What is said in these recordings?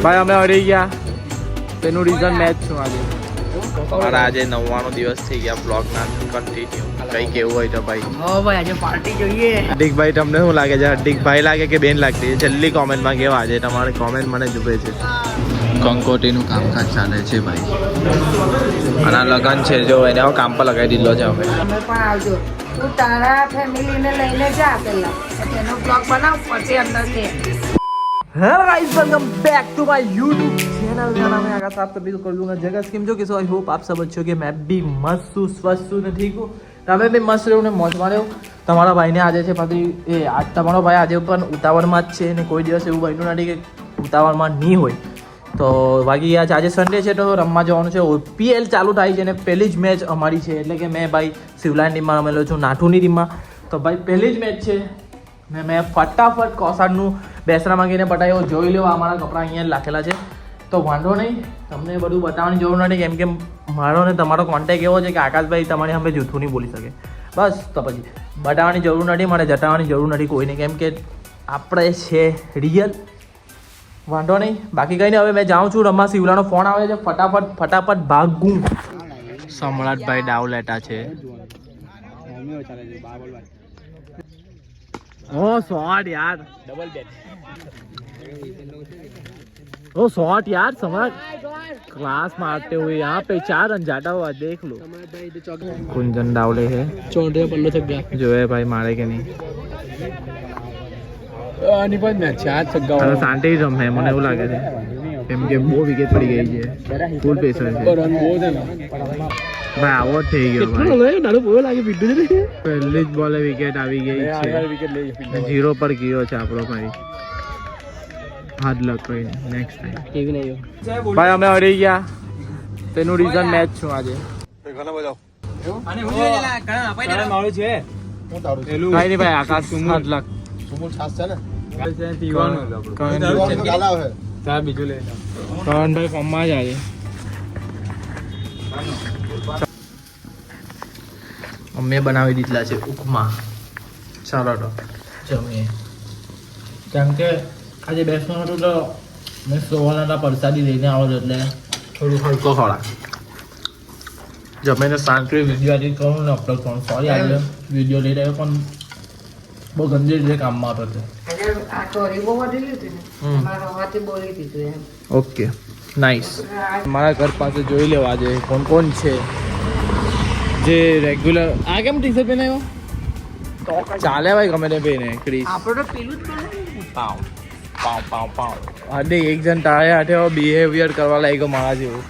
ભાઈ અમે હરી ગયા તેનું રીઝન મેચ છું આજે. મારા આજે 99 દિવસ થઈ ગયા બ્લોગ ના કન્ટિન્યુ. કઈ કેવું હોય તો ભાઈ. હા ભાઈ આજે પાર્ટી જોઈએ. હાર્દિકભાઈ તમને શું લાગે છે? હાર્દિકભાઈ લાગે કે બેન લાગતી? જલ્દી કોમેન્ટમાં કેવા આજે તમારે કોમેન્ટ મને જુએ છે. કંકોટીનું કામકાજ ચાલે છે ભાઈ. અને લગન છે જો એને કામ પર લગાવી દીધો છે અમે. તમે પણ આવજો. તું તારા ફેમિલીને લઈને જા પહેલા એનો બ્લોગ બનાવ પછી અંદર લે. Hello guys welcome back to my YouTube channel. मेरा नाम है आकाश. आप सभी को कर दूंगा जगह स्कीम जो कि सो आई होप आप सब अच्छे हो कि मैं भी मस्त हूँ स्वस्थ हूँ ठीक हूँ. તમે બી મસ્ત રહ્યો ને મોજમાં રહ્યો. તમારા ભાઈને આજે છે પછી એ આજ તમારો ભાઈ આજે પણ ઉતાવળમાં જ છે ને કોઈ દિવસ એવું બન્યું નથી કે ઉતાવળમાં નહીં હોય. તો બાકી આજે સન્ડે છે તો રમવા જવાનું છે. OPL ચાલુ થાય છે ને પહેલી જ મેચ અમારી છે એટલે કે મેં ભાઈ શિવલાની ટીમમાં રમેલો છું નાઠુની ટીમમાં. તો ભાઈ પહેલી જ મેચ છે ને મેં ફટાફટ કોસાડનું બેસરા માંગીને પટાયો. જોઈ લો અમારા કપડાં અહીંયા રાખેલા છે તો વાંધો નહીં. તમને બધું બતાવવાની જરૂર નથી કેમ કે મારો ને તમારો કોન્ટેક્ટ એવો છે કે આકાશભાઈ તમારી સામે જૂઠું નહીં બોલી શકે. બસ તો પછી બતાવવાની જરૂર નથી, મારે જટાવવાની જરૂર નથી કોઈને કેમ કે આપણે છે રિયલ. વાંધો નહીં. બાકી કંઈ નહીં. હવે મેં જાઉં છું રમવા. શિવલાનો ફોન આવે છે. ફટાફટ ભાગું. સમ્રાટભાઈ ડાવ લેટા છે. ओ शॉट यार डबल बेट. ओ शॉट यार सम्राट क्लास मारते हुए यहाँ पे 4 रन जाता हुआ देख लो. कुंजन डावले है 14 पल्लो तक गया जो है भाई मारे के नहीं નિપજ ને 4 છગ્ગા હવે શાંતિ રમે મને એવું લાગે છે કેમ કે બહુ વિકેટ પડી ગઈ છે. ફૂલ પ્રેશર છે રન બહુ છે ને ભાઈ આવો થઈ ગયો કેટલો ભાઈ. નાનો બોલ લાગે બીડું છે પહેલી જ બોલે વિકેટ આવી ગઈ છે. વિકેટ લઈ 0 પર ગયો છે આપણો ભાઈ. હાર્ડ લક કોઈ નેક્સ્ટ ટાઈમ. કેવી નહીં ભાઈ અમે હરી ગયા તેનું રીઝન મેચ છું આજે. ઘણા બધા અને હું જોઈ લેલા ઘણા અપાઈ દે મારું છે હું તારું કઈ નહીં ભાઈ આકાશ હાર્ડ લક સુમુલ છાસ છે ને કરણ ગાલાવ છે ચા બીજું લે. કરણભાઈ ફોર્મમાં જ આજે. મમ્મીએ બનાવી દીધેલા છે ઉપમા. ચાલો તો જમીએ કેમ કે આજે બેસવાનું હતું તો મેં સોવાના પરસાદી લઈને આવો છો એટલે થોડું હલકો ખોરાક જમીને શાંતિ વિડીયો એડિટ કરું ને અપલોડ કરું. સોરી આજે વિડીયો લઈ રહ્યો પણ બહુ ગંદી રીતે કામમાં હતો તે. આજે આ ચોરી બહુ વધી લીધી ને મારા હાથે બોલી દીધું એમ. Okay nice. મારા ઘર પાસે જોઈ લેવા આજે કોણ કોણ છે જે રેગ્યુલર. આ કેમ ટી શર્ટ પહેરાયો? ચાલે ભાઈ ગમે તે પહેરે. ક્રિસ આપણે તો પેલું જ કરે પાવ પાવ પાવ પાવ. હાર્દિક એક જણ તારે હાથે બિહેવિયર કરવા લાગ્યો મારા જેવું.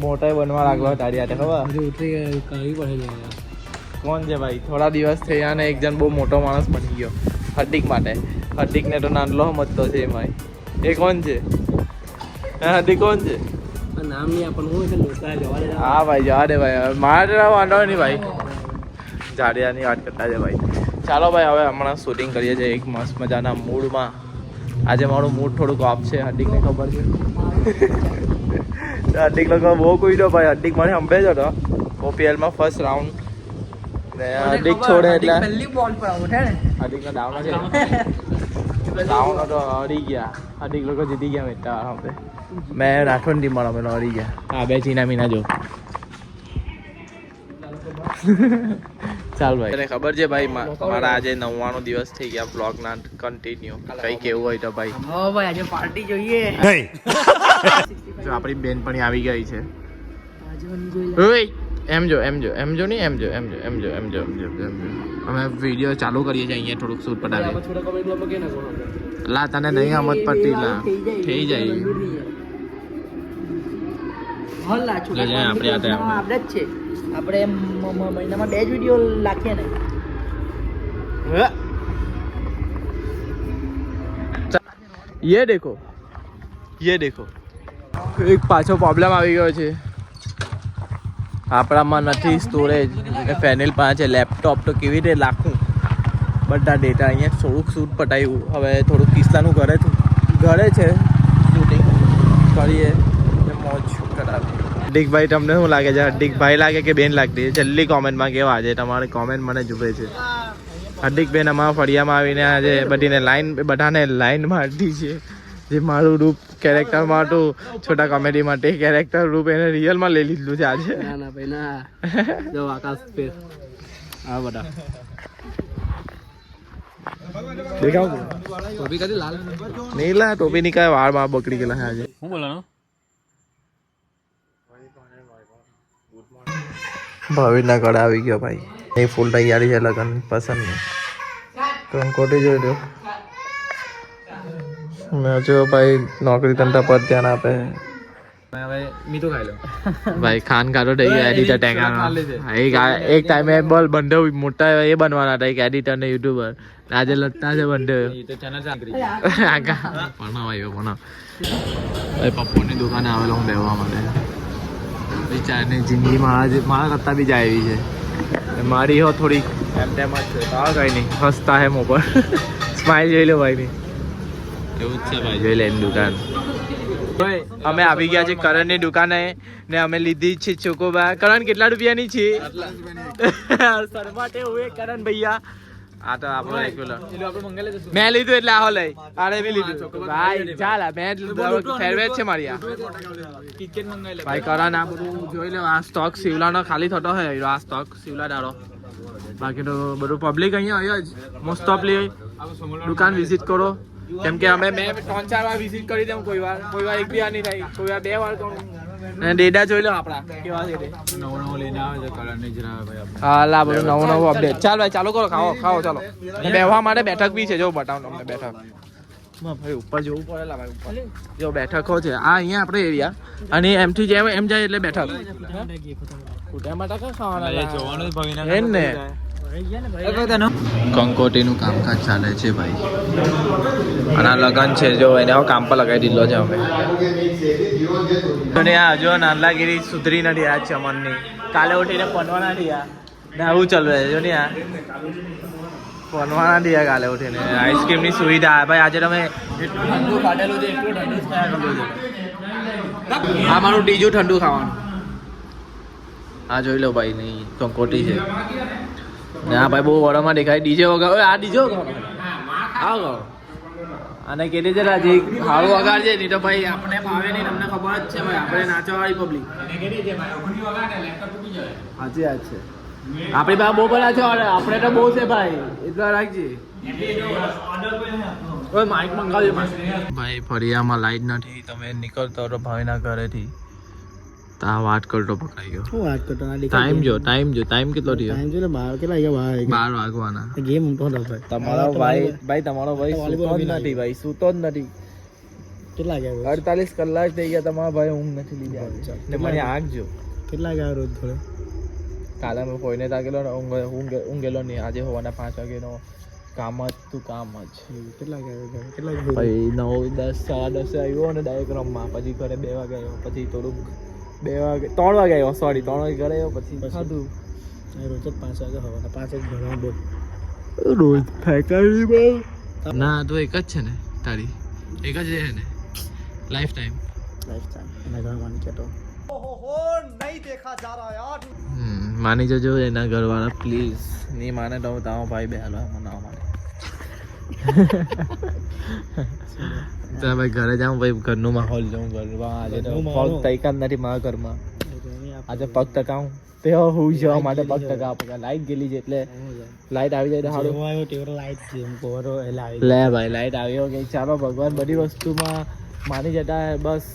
મોટાઈ બનવા લાગલો તારી હાથે ખબર? ઉતરી ગયો કાવી પડે કોણ છે ભાઈ? થોડા દિવસ થયા ને એક જણ બહુ મોટો માણસ બની ગયો હાર્દિક માટે. હાર્દિકને તો નાનલો સમજતો છે એમાં. એ કોણ છે? હાર્દિક કોણ છે? નામ નહીં આપણને હું એટલે લોટા જવા દે હા ભાઈ જવા દે ભાઈ. મારે વાંધો નહીં ભાઈ. જાડિયાની વાત કરતા છે ભાઈ. ચાલો ભાઈ હવે હમણાં શૂટિંગ કરીએ છીએ એક મસ્ત મજાના મૂડમાં. આજે મારું મૂડ થોડુંક ઓફ છે. હાર્દિકને ખબર છે. હાર્દિક લોકો બહુ કૂદ્યો ભાઈ. હાર્દિક મને સંભળે જ હતો OPLમાં ફર્સ્ટ રાઉન્ડ ને હાર્દિક છોડે એટલે પહેલી બોલ પર આઉટ હે ને હાર્દિકનો ડાઉન છે. ડાઉન હતો હરી ગયા. હાર્દિક લોકો જીતી ગયા મેચતા આપણે. મેં રાઠોડ ટીમમાં રમેલો હરી ગયા. હા બે ચીના મીના જો. ચાલ ભાઈ તને ખબર છે ભાઈ મારા આજે 99 દિવસ થઈ ગયા બ્લોગ ના કન્ટિન્યુ. કઈ કેવું હોય તો ભાઈ. હા ભાઈ આજે પાર્ટી જોઈએ. જો આપણી બેન પણ આવી ગઈ છે. આજવાની જોઈ લે. ઓય એમ જો નહીં એમ જો અમે વિડીયો ચાલુ કરીએ છીએ અહીંયા થોડુંક શૂટ પડાવીએ. થોડા કમેન્ટ માં કે ના કોણ લા તને નહીં સમજ પડતી લા થઈ જાય. હલ્લા લે જાય આપણે આ ટાઈમ. આપણે જ છે. આપણે મહિનામાં 2 જ વિડીયો નાખીએ ને. ये देखो એક પાછો પ્રોબ્લેમ આવી ગયો છે. આપણામાં નથી સ્ટોરેજ ને ફેનિલ પાસે લેપટોપ તો કેવી રીતે રાખું બધા ડેટા. અહીંયા થોડુંક શૂટ પટાવ્યું. હવે થોડુંક કિસ્સાનું ઘરે છે શૂટિંગ કરીએ ને મોજ કરાવીએ. હાર્દિકભાઈ તમને શું લાગે છે? હાર્દિકભાઈ લાગે કે બેન લાગતી? જલ્દી કોમેન્ટમાં કેવા આજે તમારે કોમેન્ટ મને જુએ છે. હાર્દિક બેન અમારા ફળિયામાં આવીને આજે બધાને લાઈન મારતી છે જે મારું રૂપ કેરેક્ટર માટું છોટા કોમેડી માટે કેરેક્ટર રૂપ એને રિયલમાં લઈ લીધું છે આજે ના ના ભાઈ ના જો આકાશ પેર આ બટા દેખાવ ટોપી કદી લાલ નહીં લા ટોપી ની કાંઈ વાળ માં બકડી ગયેલા છે આજે હું બોલાનો ભાવિના કડા આવી ગયો ભાઈ એ ફૂલ તૈયારી છે લગન પસંદ નહીં કંકોટી જોઈ લો મેં જો ભાઈ નોકરી ધંધા પર ધ્યાન આપે ભાઈ ખાન કાઢો થઈ ગયો એડિટર ટેંગા એક ટાઈમે બોલ બંધો મોટા એ બનવાના હતા એક એડિટર ને યુટ્યુબર આજે લગતા છે બંધો ભણાવાયો ભાઈ પપ્પુની દુકાને આવેલો હું બેહવા માટે વિચારની જિંદગી મારા કરતા બી જાય એવી છે મારી હો થોડી એમ તેમ જ છે તો કઈ નહીં હસતા હે મોં પર સ્માઈલ જોઈ લો ભાઈ ની એવું જ છે ભાઈ જોઈ લે એની દુકાન અમે આવી ગયા છે કરણની દુકાને ને અમે લીધી છે ચોકોબાર કરણ કેટલા રૂપિયાની છે શરમાટે હુએ કરણ ભૈયા આ તો આપણો રેગ્યુલર મેં લીધું એટલે આહો લઈ આરે બી લીધું ભાઈ ચાલ મેં ફેરવેજ છે મારી આ ભાઈ કરણ આ બધું જોઈ લો આ સ્ટોક સિવલાનો ખાલી થતો હોય આ સ્ટોક સિવલા દાડો બાકી તો બધું પબ્લિક અહીંયા હોય જ મોસ્ટ ઓફલી દુકાન વિઝિટ કરો કેમ કે અમે મેં 3-4 વાર વિઝિટ કરી દઉં કોઈ વાર એક બી આ નહીં થાય કોઈ વાર 2 વાર કરું અને ડેટા જોઈ લો આપણા કેવા છે નવો લઈને આવે છે કલર ની જરા ભાઈ હા લા બધું નવો અપડેટ ચાલ ભાઈ ચાલો કરો ખાઓ ચાલો બેહવા માટે બેઠક બી છે જો બતાવું તમને બેઠક ભાઈ ઉપર જોવું પડે લા ભાઈ ઉપર જો બેઠકો છે આ અહીંયા આપણો એરિયા અને એમથી જેમ એમ જાય એટલે બેઠક કુટા માટે ખાવાના જોવાનું ભાઈ ને કંકોટીનું કામકાજ ચાલે છે ભાઈ અને આ લગન છે જો એને કામ પર લગાવી દીધો છે અમે આ જો નાનલાગીરી સુધરી નથી આ ચમનની કાલે ઉઠીને પનવાના થયા ને આવું ચાલુ છે જો ને આ પનવાના થયા કાલે ઉઠીને આઈસ્ક્રીમની સુવિધા ભાઈ આજે તમે એટલું ઠંડુ કાઢેલું છે એટલું ઠંડુ ખાયા કરલું છે આ મારું બીજું ઠંડુ ખાવાનું આ જોઈ લો ભાઈ નહીં કંકોટી છે ના ભાઈ બહુ વડામાં દેખાય ડીજે વગાડો આ ડીજે વગાડો આવો અને કેટલી છે રાજી સારું વગાડજે નહીં તો ભાઈ આપણે ફાવે નહીં તમને ખબર જ છે ભાઈ આપણે નાચવાવાળી પબ્લિક સાચી વાત છે આપણી પાસે બહુ બધા છે આપણે તો બહુ છે ભાઈ એટલા રાખજે માઇક મંગાવજો ભાઈ ફરિયામાં લાઈટ નથી તમે નીકળતો તો ભાઈના ઘરેથી તા વાત કરતો પકડાઈ ગયો હું વાત કરતો ના ટાઈમ જો ટાઈમ કેટલો થયો ટાઈમ જો ને 12 કેટલા ગયા 12 વાગવાના ગેમ ઉમટો ભાઈ તમારો ભાઈ સૂતો જ નથી ભાઈ સૂતો જ નથી કેટલા ગયા 48 કલાક થઈ ગયા તમારા ભાઈ ઊંઘ નથી લીધી ને મને આંખ જો કેટલા ગયા રોજ થોડે કાલે મેં કોઈને તાકેલો ને ઊંઘેલો નહીં આજે હોવાના 5 વાગેનો કામ જ તું કામ જ કેટલા ગયા ભાઈ 9, 10, 10:30 આવ્યો ને ડાયરેક્ટ રમવા પછી ઘરે 2 વાગે આવ્યો પછી થોડુંક 3 વાગે આવ્યો સોરી 3 વાગે ઘરે આવ્યો પછી ખાધું રોજ 5 વાગે હવાના 5 એક ઘણા બોલ રોજ ફેકરી ના તો એક જ છે ને તારી એક જ છે ને લાઈફ ટાઈમ એના ઘર માની કેતો માની જજો એના ઘરવાળા પ્લીઝ નહીં માને તો તારો ભાઈ બેહાલો મનાવવા માટે તો ભાઈ ઘરે જાઉં ભાઈ ઘરનું માહોલ જાઉં ઘરમાં આજે તો પગ તૈકા નથી મારા ઘરમાં આજે પગ ટકાવું તે હું જવા માટે પગ ટકાવ લાઈટ ગયેલી છે એટલે લાઈટ આવી જાય તો સારું લે ભાઈ લાઈટ આવ્યો કે ચાલો ભગવાન બધી વસ્તુમાં માની જતા બસ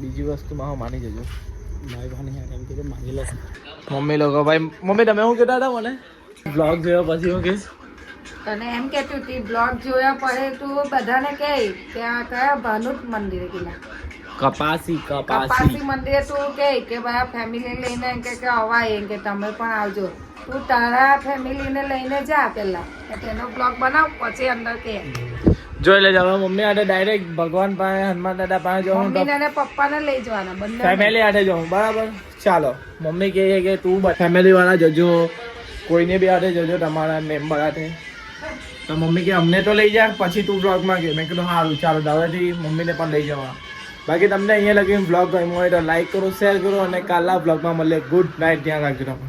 બીજી વસ્તુમાં માની જજો મમ્મી લોકો ભાઈ મમ્મી તમે શું કહેતા હતા મને બ્લોગ જોયો પછી હું કહીશ તને એમ કહેતી હતી બ્લોગ જોયા પડે તું બધાને કહે કે આ કયા ભાનુટ મંદિરે ગયેલા કપાસી મંદિરે તું કે ભાઈ ફેમિલી લઈને કે અવાય એમ કે તમે પણ આવજો તું તારા ફેમિલીને લઈને જા પેલા તેનો બ્લોગ બનાવ પછી અંદર કે જોઈ લેજો હવે મમ્મી આટે ડાયરેક્ટ ભગવાન પાસે હનુમાન દાદા પાસે જવું મમ્મીને અને પપ્પાને લઈ જવાના બંને ફેમિલી આટે જવું બરાબર ચાલો મમ્મી કહે કે તું ફેમિલી વાળા જજો કોઈને બી આટે જજો તમારા મેમ્બર આટે તો મમ્મી કે અમને તો લઈ જા પછી તું બ્લોગમાં કે મેં કીધું સારું ચાલો દાદાથી મમ્મીને પણ લઈ જવા બાકી તમને અહીંયા લગીને બ્લોગ ગમ્યો હોય તો લાઈક કરો શેર કરો અને કાલના બ્લોગમાં મળે ગુડ નાઇટ ધ્યાન રાખજો તમે